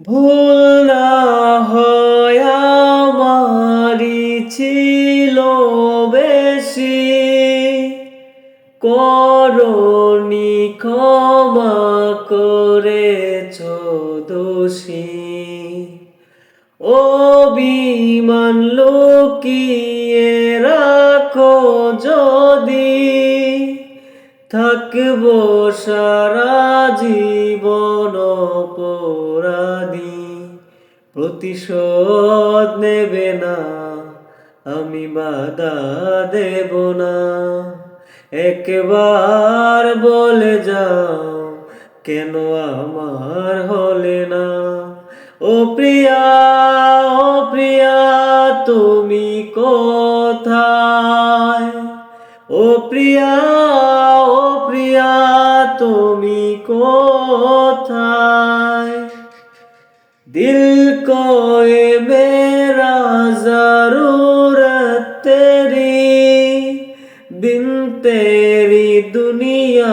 ভুল না হয় আমারই ছিল বেশি, করনি ক্ষমা করেছ দোষী। অভিমান লুকিয়ে রাখো যদি, থাকব সারা জীবন অপরাধী। প্রতিশোধ নেবে না, আমি বাধা দেব না। একবার বলে যাও, কেন আমার হলে না? ও প্রিয়া, ও প্রিয়া, তুমি কোথায়? ও প্রিয়া, ও প্রিয়া, তুমি কোথায়? दिल को ये मेरा जरूरत तेरी, बिन तेरी दुनिया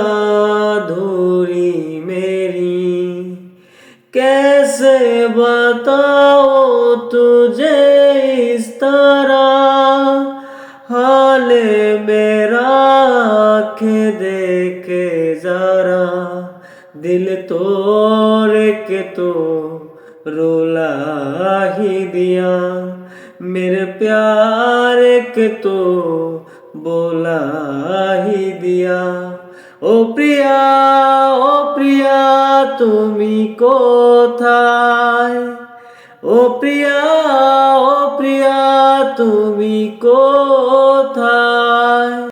अधूरी मेरी। कैसे बताओ तुझे इस तरह, हाले मेरा आँखें देखे जरा। दिल तोड़ के तो रुला ही दिया, मेरे प्यार के तो बोला ही दिया। ओ प्रिया, ओ प्रिया, তুমি কোথায়? ও প্রিয়া, ও প্রিয়া, তুমি কোথায়?